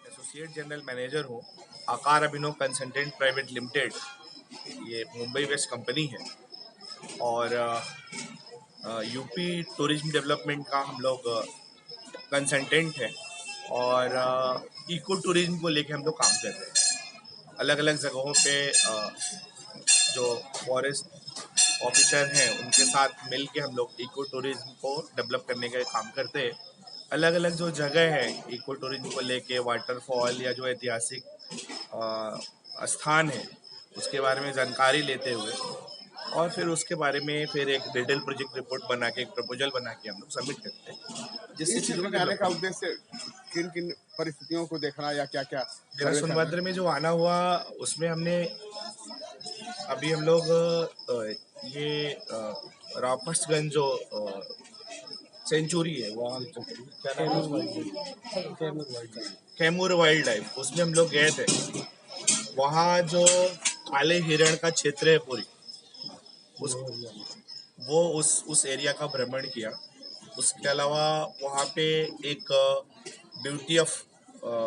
Associate general manager हूँ आकार अभिनव consultant private limited. ये मुंबई वेस्ट कंपनी है और यूपी टूरिज्म डेवलपमेंट का हम लोग कंसल्टेंट है और इको टूरिज्म को लेके हम लोग काम कर रहे हैं। अलग अलग जगहों पे जो फॉरेस्ट ऑफिसर हैं उनके साथ मिल के हम लोग इको टूरिज्म को डेवलप करने का काम करते हैं। अलग अलग जो जगह है इको टूरिज्म को लेके वाटरफॉल या जो ऐतिहासिक स्थान है उसके बारे में जानकारी लेते हुए और फिर उसके बारे में फिर एक डिटेल प्रोजेक्ट रिपोर्ट बना के एक प्रपोजल बना के हम लोग सबमिट करते हैं। जिससे चीजों में आने का उद्देश्य किन किन परिस्थितियों को देखना या क्या क्या। मेरा सोनभद्र में जो आना हुआ उसमें हमने अभी हम लोग ये राफस्टगंज जो सेंचुरी है वहाँ क्या नाम है, कैमूर वाइल्ड लाइफ, उसमें हम लोग गए थे। वहाँ जो काले हिरण का क्षेत्र है पूरी उस एरिया का भ्रमण किया। उसके अलावा वहाँ पे एक ब्यूटी ऑफ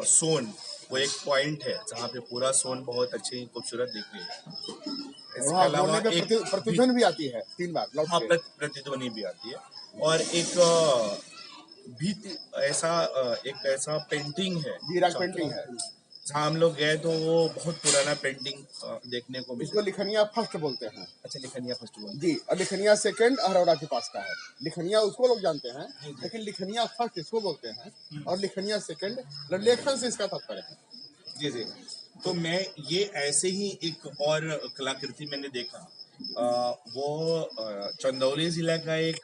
सोन वो एक पॉइंट है जहाँ पे पूरा सोन बहुत अच्छी खूबसूरत दिख रही है। इसके अलावा एक प्रतिध्वनि भी आती है 3 बार। हाँ, प्रतिध्वनि भी आती है और एक भी ऐसा पेंटिंग है, पेंटिंग है जहाँ हम लोग गए तो वो बहुत पुराना पेंटिंग देखने को मिला। इसको लिखनिया फर्स्ट बोलते हैं। अच्छा, लिखनिया फर्स्ट बोलते हैं जी। और लिखनिया सेकंड अरोड़ा के पास का है। लिखनिया उसको लोग जानते हैं लेकिन लिखनिया फर्स्ट इसको बोलते हैं और लिखनिया सेकंड लेखन से इसका तात्पर्य है। जी जी। तो मैं ये ऐसे ही एक और कलाकृति मैंने देखा। वो चंदौली जिला का एक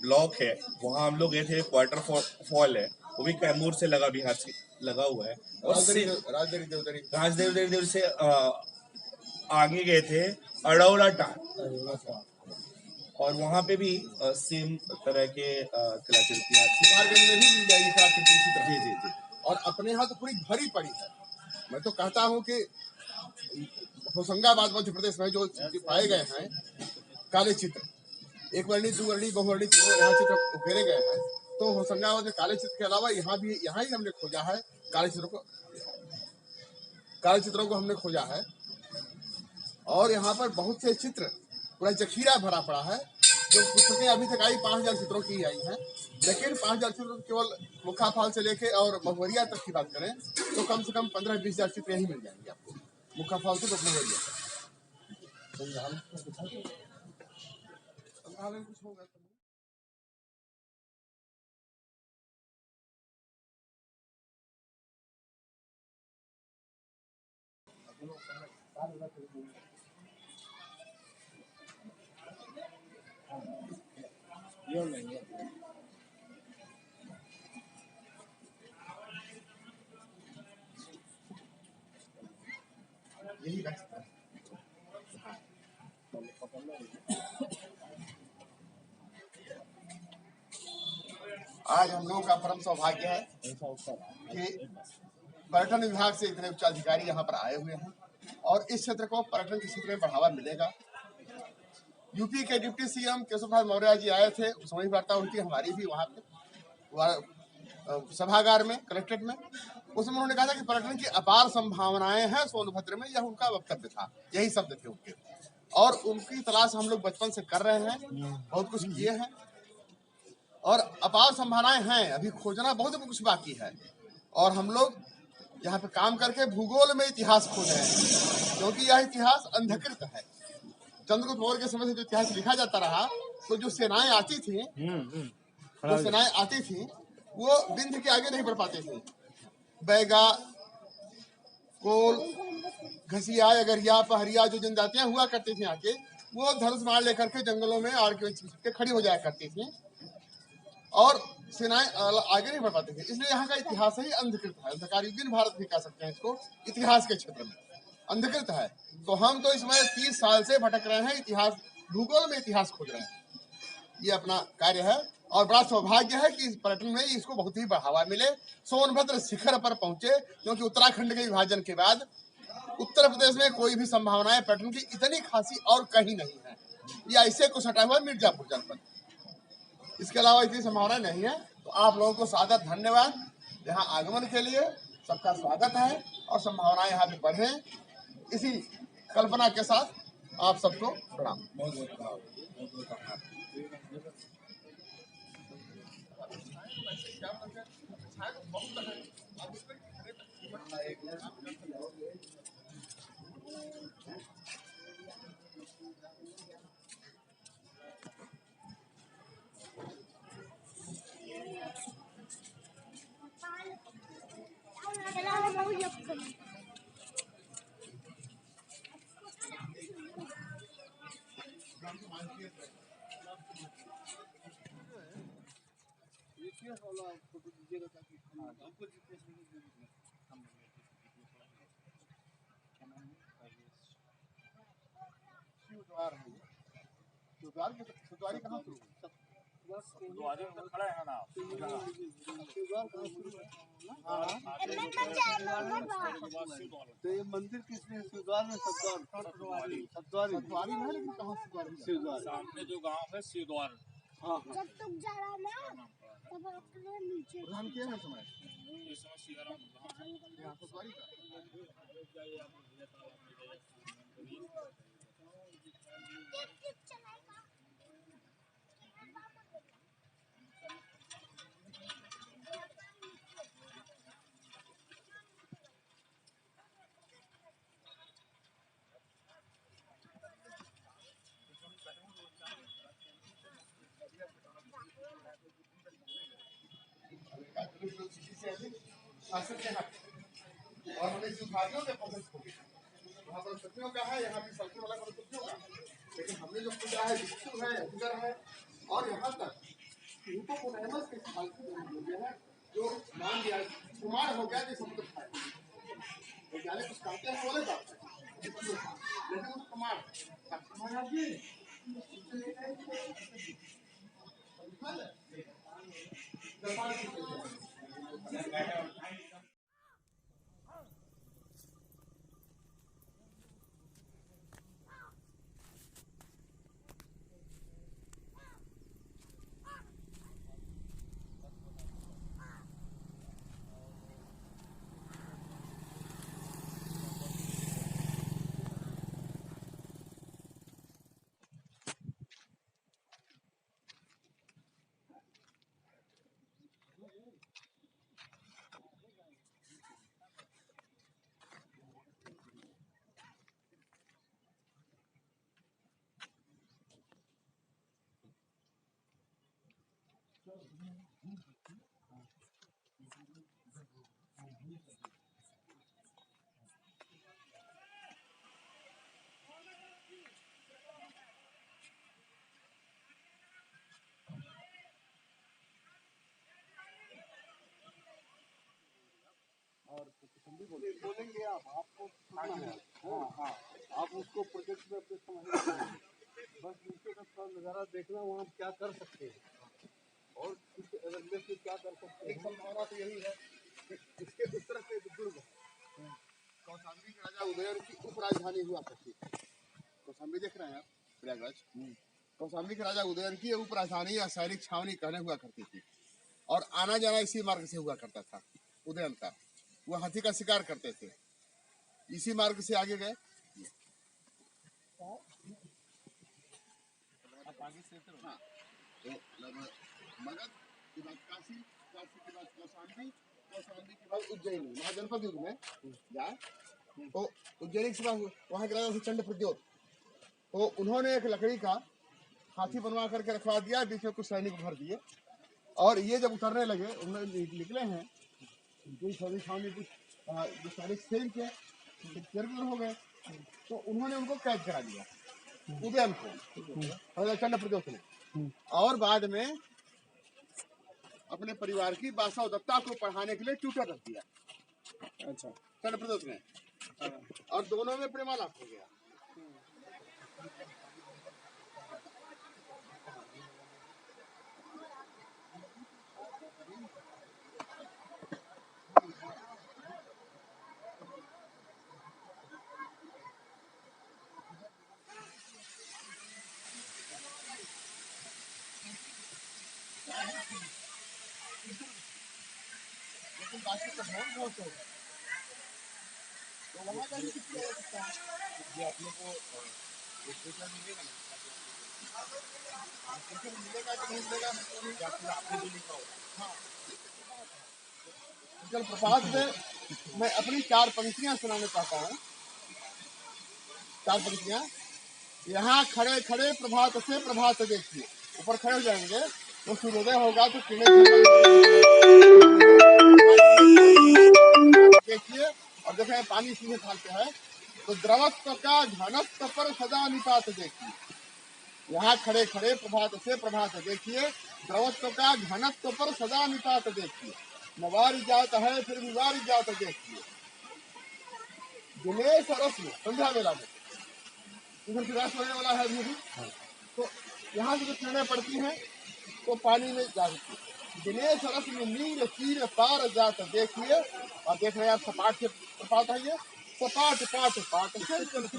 ब्लॉक है, वहाँ हम लोग गए थे। वाटरफॉल है, वो भी कैमूर से लगा, बिहार से लगा हुआ है। और राजदेव से आगे गए थे अड़ौला टार और वहाँ पे भी सेम तरह के कलाकृतियाँ में भी मिल जाएगी कलाकृति इसी तरह। जी जी जी। और अपने यहाँ तो पूरी भरी पड़ी है। मैं तो कहता हूँ कि होशंगाबाद मध्य प्रदेश में जो पाए गए हैं काले चित्र, एक वर्णी, दो वर्णी, बहुवर्णी यहाँ चित्र उकेरे गए हैं। तो होशंगाबाद में काले चित्र के अलावा यहाँ ही हमने खोजा है काले चित्रों को हमने खोजा है। और यहाँ पर बहुत से चित्र पूरा जखीरा भरा पड़ा है। जो पुस्तकें अभी तक आई 5000 चित्रों की आई हैं, लेकिन 5000 चित्र केवल मुखाफाल से लेके और महुवरिया तक की बात करें तो कम से कम 15-20 हजार चित्र यही मिल जाएंगे आपको, मुखाफाल से तो महुवरिया तक। कुछ होगा यही आज हम लोगों का परम सौभाग्य है कि पर्यटन विभाग से इतने उच्च अधिकारी यहाँ पर आए हुए हैं और इस क्षेत्र को पर्यटन के क्षेत्र में बढ़ावा मिलेगा। यूपी के डिप्टी सीएम केशव प्रसाद मौर्य जी आए थे, समय वार्ता उनकी हमारी भी वहाँ पे सभागार में, कलेक्ट्रेट में। उसमें उन्होंने कहा था कि पर्यटन की अपार संभावनाएं हैं सोनभद्र में, यह उनका वक्तव्य था, यही शब्द थे उनके। और उनकी तलाश हम लोग बचपन से कर रहे हैं, बहुत कुछ किए हैं और अपार संभावनाएं हैं, अभी खोजना बहुत कुछ बाकी है। और हम लोग यहाँ पे काम करके भूगोल में इतिहास खोज रहे हैं, क्योंकि यह इतिहास अंधकृत है। चंद्रगुप्त मौर्य के समय से जो इतिहास लिखा जाता रहा, तो जो सेनाएं आती थी वो विंध्य के आगे नहीं बढ़ पाती थी। बैगा, कोल, घसिया, अगरिया, पहरिया जो जनजातियां हुआ करती थी आके, वो धनुष बाण लेकर के जंगलों में आड़ के खड़ी हो जाया करती थी और सेनाएं आगे नहीं बढ़ पाती थी। इसलिए यहाँ का इतिहास ही अंधकृत है, अंधकारयुगीन भारत भी कह सकते हैं इसको, इतिहास के क्षेत्र में अंधकृत है। तो हम तो इसमें 30 साल से भटक रहे हैं, इतिहास भूगोल में इतिहास खोज रहे हैं। ये अपना कार्य है और बड़ा सौभाग्य है कि इस पर्यटन में इसको बहुत ही बढ़ावा मिले, सोनभद्र शिखर पर पहुंचे, क्योंकि उत्तराखंड के विभाजन के बाद उत्तर प्रदेश में कोई भी संभावनाएं पर्यटन की इतनी खासी और कहीं नहीं है। ये ऐसे को सटा हुआ मिर्जापुर जनपद, इसके अलावा इतनी संभावना नहीं है। तो आप लोगों को सादर धन्यवाद, यहाँ आगमन के लिए सबका स्वागत है और संभावनाएं यहाँ पे बढ़े, इसी कल्पना के साथ आप सबको प्रणाम। शिवद्वार कहाँ शुरू खड़ा है ना, तो ये मंदिर किसने? शिवद्वार में सद्वारी में है, लेकिन कहाँ शिवद्वार? सामने जो गांव है शिवद्वार। हाँ जब तुम जा रहा ना तब अपने नीचे प्रधान किया है समय ये समय सीताराम यहाँ सद्वारी का चलाएगा। शासक के हाथ और हमें विभागियों के पसंद हो वहाँ पर सत्यों का है, यहाँ भी सत्यों वाला सत्यों का, लेकिन हमने जो पूछा है विष्णु है, अजगर है और यहाँ तक हिप्पोपोटामस के है जो मान लिया कुमार हो गया कि समुद्र खाए। वैज्ञानिक कुछ कहते हैं बोले बात है, लेकिन वो कुमार बोलेंगे आप, आपको सुनना है। हाँ हाँ, आप उसको प्रोजेक्ट में अपने समझ नज़ारा देखना, वहाँ क्या कर सकते हैं और अवेयरनेस में क्या कर सकते एक हैं। संभावना तो यही है कि इसके उस तरफ से एक दुर्ग है। कौशाम्बी के राजा उदयन की उपराजधानी हुआ करती थी। कौशाम्बी देख रहे हैं आप, प्रयागराज। कौशाम्बी के राजा उदयन की उपराजधानी या सैनिक छावनी कहने हुआ करती थी और आना जाना इसी मार्ग से हुआ करता था उदयन का। वो हाथी का शिकार करते थे, इसी मार्ग से आगे गए। हाँ, तो मगध के बाद काशी, काशी के बाद कौशाम्बी, कौशाम्बी के बाद उज्जैन, महाजनपद युग में जाए तो उज्जैन के बाद वहाँ के राजा थे चंड प्रद्योत। तो उन्होंने एक लकड़ी का हाथी बनवा करके रखवा दिया, बीच में कुछ सैनिक भर दिए और ये जब उतरने लगे, उन्होंने निकले हैं कुछ सैनिक छावनी, कुछ जो सैनिक सेन के गिरगिर हो गए, तो उन्होंने उनको कैद करा दिया उदयन को, चंड प्रद्योत ने। और बाद में अपने परिवार की बासव दत्ता को पढ़ाने के लिए ट्यूटर रख दिया। अच्छा, चंड प्रद्योत ने, और दोनों में प्रेमालाप हो गया। लेकिन बाकी तो बहुत हो, तो वहाँ जाके किसी हो सकता है ये अपने को लिटरेचर मिलेगा ना, लिटरेचर मिलेगा कि नहीं मिलेगा या फिर आपने जो लिखा हो। हाँ, जल प्रपात में मैं अपनी 4 पंक्तियां सुनाना चाहता हूँ। 4 पंक्तियां। यहाँ खड़े खड़े प्रभात से प्रभात देखिए, ऊपर खड़े हो जाएंगे तो सूर्योदय होगा तो किरणें देखिए, और देखें पानी सीधे ढालते हैं तो द्रवत्व का घनत्व पर सदा निपात देखिए। यहाँ खड़े खड़े प्रभात से प्रभात देखिए, द्रवत्व का घनत्व पर सदा निपात देखिए। नवारी जात है फिर भी वारी जात देखिए। दिनेश रस में संध्या वेला में इधर सूर्यास्त होने वाला है अभी। तो यहाँ से जो किरणें पड़ती हैं तो पानी में जाती है। दिनेश रस में नील तीर पार जात देखिए, और देख रहे हैं आप सपाट से प्रपात है, ये सपाट पाट पाट से चल सपाट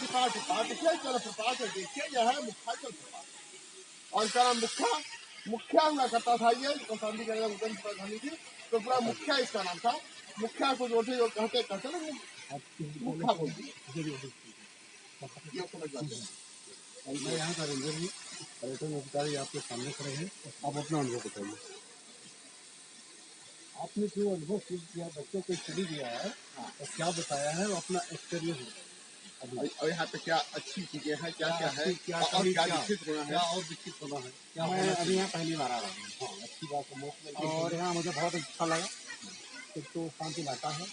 पाट पाट से चल प्रपात देखिए। यह है मुख्या जल प्रपात, और इसका मुख्या मुख्या हुआ करता था ये कौशाम्बी के राजा उदयन की राजधानी थी, तो पूरा मुख्या इसका नाम था। मुख्या को जोड़ते जो कहते कहते ना मुख्या बोलती ये समझ जाते हैं। मैं यहाँ का रेंजर हूँ, पर्यटन अधिकारी आपके सामने खड़े हैं, आप अपना अनुभव बताइए। आपने जो अनुभव किया, बच्चों को स्टडी किया है और क्या बताया है, अपना एक्सपीरियंस और यहाँ पे क्या अच्छी चीजें हैं, क्या क्या है, क्या और क्या विकसित होना है, और विकसित होना है, क्या मैं अभी यहाँ पहली बार आ रहा हूँ। हाँ, अच्छी बात है। और यहाँ मुझे बहुत अच्छा लगा, एक तो शांति इलाका है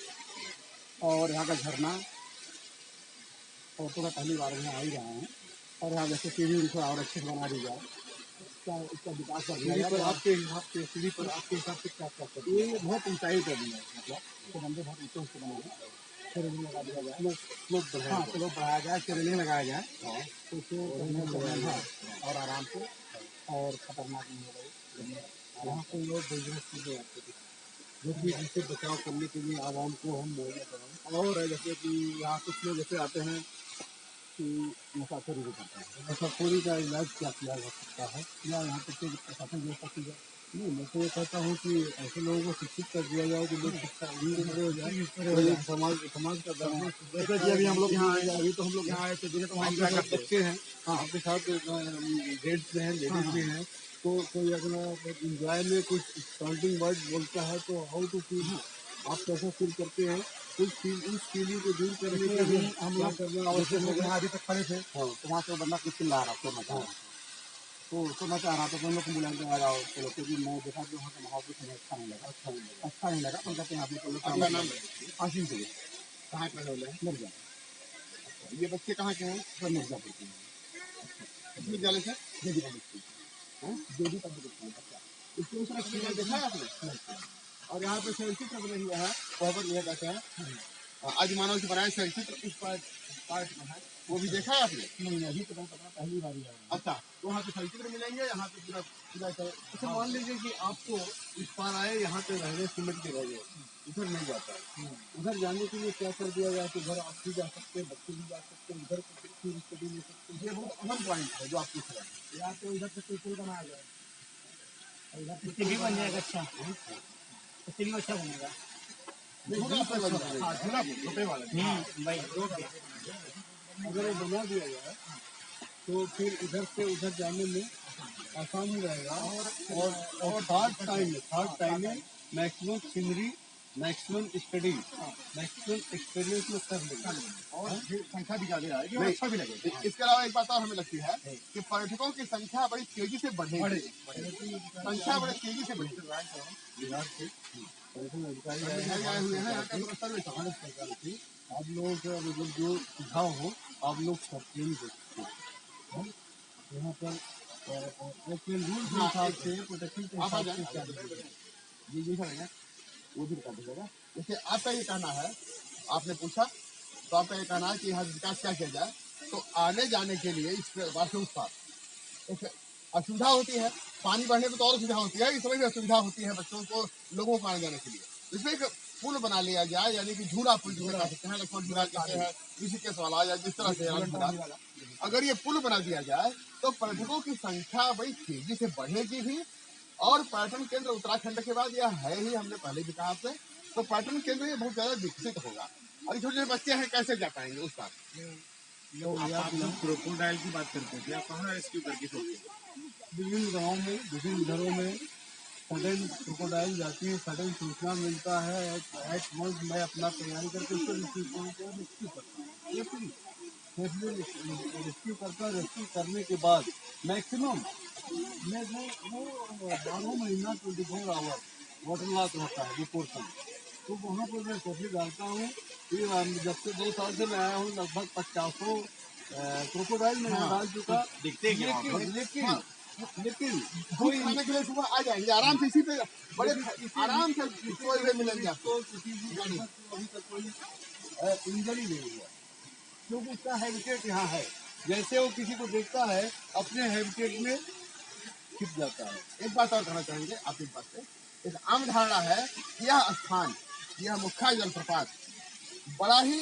और यहाँ का झरना, और तो पहली बार यहाँ आ ही रहा हूँ। और यहाँ जैसे सीढ़ी उनको और अच्छे से बना दी जाए, इसका विकास कर दिया जाए। आपके हिसाब से सीढ़ी पर आपके हिसाब से क्या क्या करते हैं? ये बहुत ऊंचाई कर दिया है, मतलब तो बंदे बहुत ऊंचे ऊंचे बने हैं, रेलिंग लगा दिया जाए, स्लोप बढ़ाया जाए, रेलिंग लगाया जाए तो उससे और आराम से और खतरनाक नहीं होगा। यहाँ पे लोग बिजनेस चीजें आते हैं जो कि इनसे बचाव करने के लिए आवाम को हम मुहैया कराएं। और जैसे कि यहाँ कुछ लोग जैसे आते हैं कि नशाखोरी भी करते हैं, नशाखोरी का इलाज क्या किया जा सकता है या यहाँ पे कोई प्रशासन व्यवस्था की जाए? नहीं, मैं तो ये कहता हूँ कि ऐसे लोगों को शिक्षित कर दिया जाए कि लोग शिक्षा हो जाए, समाज का दर्शन। जैसे कि अभी हम लोग यहाँ आए, अभी तो हम लोग यहाँ आए थे, तो हमारे साथ बच्चे हैं, हाँ आपके साथ जेंट्स में हैं, लेडीज में हैं, तो कोई अगर इंजॉय में कुछ काउंटिंग वर्ड बोलता है तो हाउ टू फील, आप कैसे फील करते हैं? उस फीलिंग को दूर करने के लिए हम लोग करना आवश्यक है। यहाँ अभी तक खड़े थे तो वहाँ से बंदा कुछ चिल्ला रहा था, तो सुनना चाह रहा था, तो हम लोग को बुलाने आ रहा हो चलो, क्योंकि मैं देखा कि वहाँ का माहौल कुछ हमें अच्छा नहीं लगा, हम कहते हैं अपने नाम आशीष जी कहाँ के रहने वाले हैं? मिर्जा। ये बच्चे कहाँ के हैं? सर मिर्जापुर के हैं। विद्यालय से देवी पब्लिक स्कूल। इसके ऊपर स्कूल देखा है आपने? और यहाँ पे चलचित्र बने हुए हैं, कोहबर यह कहते हैं आज मानव से बनाए चलचित्र, इस पर पार्क में है, वो भी देखा है आपने? नहीं अभी तो पता पहली बार ही आ रहा है। अच्छा, तो वहाँ पे चलचित्र मिलेंगे, यहाँ पे पूरा पूरा अच्छा मान लीजिए कि आपको इस पार आए, यहाँ पे रहने सीमेंट के रह गए, उधर नहीं जाता है। उधर जाने के लिए क्या कर दिया जाए कि उधर आप भी जा सकते हैं, बच्चे भी जा सकते हैं, उधर की स्टडी ले सकते ये बहुत अहम पॉइंट है जो आप पूछ रहे हैं। हैं, या तो उधर से पुल बनाया जाए, इधर भी बन जाएगा। अच्छा इससे भी अच्छा बनेगा। झूला पर लग जाएगा। हाँ झूला रुपये वाला भाई अगर वो बना दिया जाए तो फिर इधर से उधर जाने में आसानी रहेगा। और थर्ड टाइम में maximum scenery, maximum study, maximum experience में कर लेंगे और संख्या भी ज्यादा आएगी और अच्छा भी लगेगा। इसके अलावा एक बात और हमें लगती है कि पर्यटकों की संख्या बड़ी तेजी से बढ़ेगी, संख्या बड़ी तेजी से बढ़ेगी। बिहार से पर्यटन अधिकारी आए हुए हैं, यहाँ का जो सर्वे सरकार थी, आप लोगों के मतलब जो सुझाव हो आप लोग सबके दे सकते हैं। यहाँ पर रूल के हिसाब से प्रोटेक्शन के हिसाब से क्या जी जी सर, वो भी बता दीजिएगा। जैसे आपका ये कहना है, आपने पूछा तो आपका ये कहना है कि यहाँ विकास क्या किया जाए, तो आने जाने के लिए इस वाशरूम पर एक असुविधा होती है, पानी बढ़ने में तो और सुविधा होती है, इस समय भी असुविधा होती है बच्चों को, लोगों को आने जाने के लिए। इसमें एक पुल बना लिया जाए, यानी कि झूला पुल जिसे कह सकते हैं, लक्ष्मण झूला कहते हैं, ऋषिकेश वाला या जिस तरह से झूला, अगर ये पुल बना दिया जाए तो पर्यटकों की संख्या बड़ी तेजी से बढ़ेगी भी। और पर्यटन केंद्र उत्तराखंड के बाद यह है ही, हमने पहले भी कहा आपसे, तो पर्यटन केंद्र ये बहुत ज्यादा विकसित होगा। और छोटे छोटे बच्चे हैं, कैसे जा पाएंगे उस पार? आप लोग क्रोकोडाइल की बात करते थे, आप कहाँ रेस्क्यू करके सोचते? विभिन्न गाँव में, विभिन्न घरों में सडन क्रोकोडाइल जाती है, सडन सूचना मिलता है, एट वंस मैं अपना तैयारी करके उसको रेस्क्यू करता हूँ। रेस्क्यू करता, रेस्क्यू करने के बाद मैक्सिमम मैं वो 12 महीना 24 आवर वाटर लॉस रहता है वो पोर्सन, तो वहाँ पर मैं कॉफी डालता हूँ। फिर जब से 2 साल से मैं आया हूँ लगभग 50 क्रोकोडाइल में डाल चुका। दिखते क्या? लेकिन कोई खाने के लिए सुबह आ जाएंगे आराम से, इसी पे बड़े आराम से मिलेंगे आपको। किसी भी गाड़ी अभी तक कोई इंजरी नहीं हुआ क्योंकि उसका हैबिटेट यहाँ है। जैसे वो किसी को देखता है अपने हैबिटेट में छिप जाता है। एक बात और कहना चाहेंगे आपकी बात से, एक आम धारणा है कि यह स्थान, यह मुख्य जलप्रपात बड़ा ही,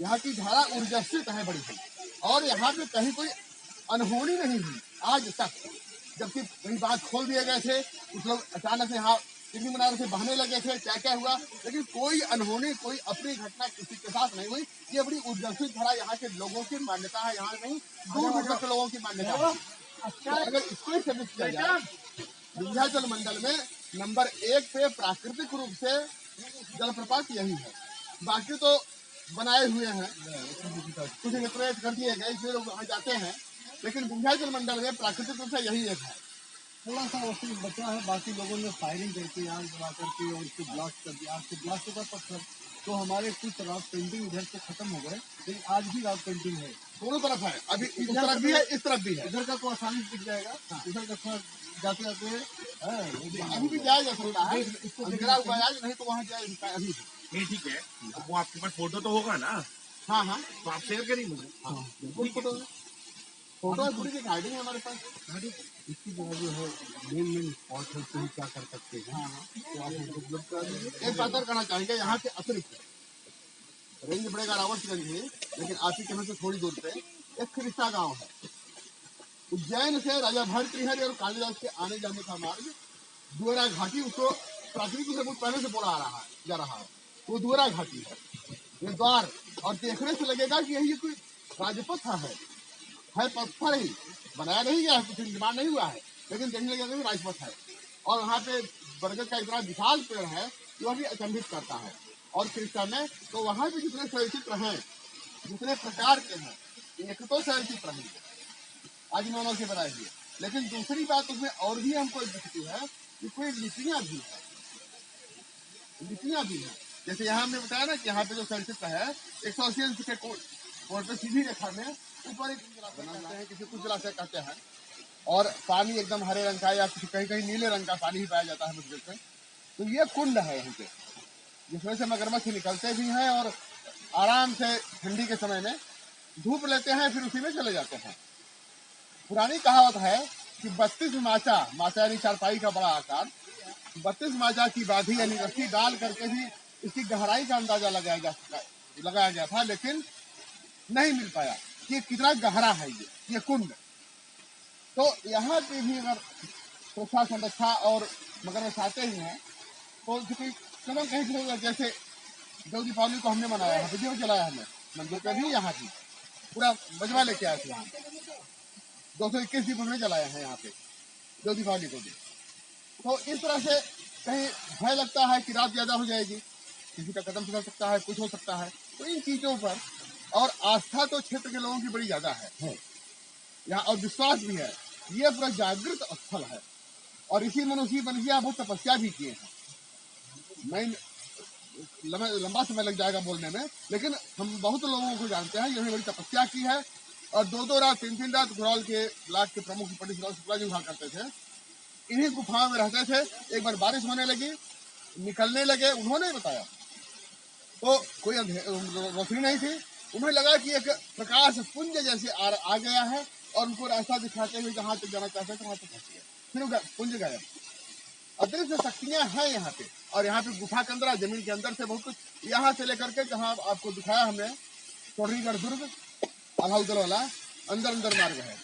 यहाँ की धारा ऊर्जास्थित है बड़ी ही, और यहाँ पे कहीं कोई अनहोनी नहीं हुई आज तक। जबकि कई बात खोल दिए गए थे, कुछ लोग अचानक से यहाँ दिल्ली मीनार से बहने लगे थे, क्या क्या हुआ, लेकिन कोई अनहोनी, कोई अपनी घटना किसी के साथ नहीं हुई। ये बड़ी ऊर्जास्थित धारा यहाँ के लोगों की मान्यता है, यहाँ नहीं दूर दूर के लोगों की मान्यता है। तो अगर इसको सर्विस किया जाए, विंध्याचल मंडल में नंबर 1 पे प्राकृतिक रूप से जलप्रपात यही है, बाकी तो बनाए हुए हैं, कुछ डेकोरेट कर दिए गए, इसलिए लोग वहाँ जाते हैं, लेकिन विंध्याचल मंडल में प्राकृतिक रूप से यही एक है। थोड़ा सा वैसे बचा है, बाकी लोगों ने फायरिंग करके आग जला करके और उसको ब्लास्ट कर दिया, आग से ब्लास्ट होगा पत्थर, तो हमारे कुछ रात पेंटिंग इधर से खत्म हो गए, लेकिन आज भी रात पेंटिंग है, दोनों तरफ है, अभी इस तरफ भी है, इस तरफ भी है। इधर का तो आसानी से दिख जाएगा, इधर का थोड़ा जाते जाते अभी भी जाया जा सकता है, अंधेरा हुआ है, नहीं तो वहाँ जाए अभी भी। नहीं ठीक है, अब वो आपके पास फोटो तो होगा ना? हाँ हाँ, तो आप शेयर करिए मुझे। बिल्कुल फोटो पूरी की गाड़ी है हमारे पास। इसकी जगह जो है मेन स्पॉट है, कहीं क्या कर सकते हैं। तो आप हमको उपलब्ध करा दीजिए। एक बात और कहना चाहेंगे, यहाँ के अतिरिक्त रेंज बढ़ेगा रावतगंज में, लेकिन आप ही के यहाँ से थोड़ी दूर पे एक खिरिस्ता गांव है। उज्जैन से राजा भरतृहरि और कालिदास के आने जाने का मार्ग दुअरा घाटी, उसको प्राकृतिक रूप से बहुत पहले से बोला आ रहा है, जा रहा है, वो दुअरा घाटी है, ये द्वार। और देखने से लगेगा कि यही कोई राजपथ है पत्थर ही, बनाया नहीं गया है, कुछ निर्माण नहीं हुआ है, लेकिन देखने लगेगा कि राजपथ है। और वहाँ पे बरगद का इतना विशाल पेड़ है जो भी अचंभित करता है। और कृष्णा में तो वहाँ भी जितने चलचित्र हैं, जितने प्रकार के हैं, एक तो चलचित्र हैं आज मानव से बनाए हुए, लेकिन दूसरी बात उसमें और भी हमको दिखती है कि कोई लिपियाँ भी है, लिपियाँ भी हैं। जैसे यहाँ हमने बताया ना कि यहाँ पे जो चलचित्र है 180 इंच के कोण पे सीधी रेखा में ऊपर एक बनाते हैं, किसी कुछ जलाशय कहते हैं, और पानी एकदम हरे रंग का या कहीं कहीं नीले रंग का पानी ही पाया जाता है मुझे से। तो ये कुंड है यहाँ पे, जिसमें से मगरमच्छ निकलते भी हैं और आराम से ठंडी के समय में धूप लेते हैं, फिर उसी में चले जाते हैं। पुरानी कहावत है कि 32 माचा, माचा यानी चारपाई का बड़ा आकार, 32 माचा की बाधी यानी रस्सी डाल करके भी इसकी गहराई का अंदाजा लगाया गया था, लेकिन नहीं मिल पाया कि कितना गहरा है ये कुंड। तो यहाँ पे भी अगर सुरक्षा संरक्षा और मगरमच्छ आते ही हैं तो कदम कहीं जैसे देव दीपावली को हमने मनाया है, वीडियो चलाया हमने मंदिर पे भी, यहाँ की पूरा मजमा लेके आए थे यहाँ 221 दीप हमने जलाया है यहाँ पे देव दीपावली को भी। तो इस तरह से कहीं भय लगता है कि रात ज्यादा हो जाएगी, किसी का कदम फिसल सकता है, कुछ हो सकता है। तो इन चीजों पर और आस्था तो क्षेत्र के लोगों की बड़ी ज्यादा है यहाँ, और विश्वास भी है। ये पूरा जागृत स्थल है और इसी मनुष्य यहाँ बहुत तपस्या भी किए हैं। मैं लंबा समय लग जाएगा बोलने में, लेकिन हम बहुत लोगों को जानते हैं जिन्होंने बड़ी तपस्या की है और 2-2 रात 3-3 रात घुराल के ब्लॉक के प्रमुख पंडित शुक्ला जी हुआ करते थे, इन्हीं गुफाओं में रहते थे। एक बार बारिश होने लगी, निकलने लगे, उन्होंने बताया तो कोई रोशनी नहीं थी, उन्हें लगा कि एक प्रकाश पुंज जैसे आ गया है और उनको रास्ता दिखाते हुए जहाँ तक जाना चाहते थे वहां तक पहुंच गए, फिर पुंज गए। अदृश्य शक्तियां हैं यहाँ पे, और यहाँ पे गुफा के अंदर, जमीन के अंदर से बहुत कुछ, यहाँ से लेकर के जहाँ आपको दिखाया हमने चौधरीगढ़ दुर्ग, अलाउद्दौला वाला, अंदर मार्ग है।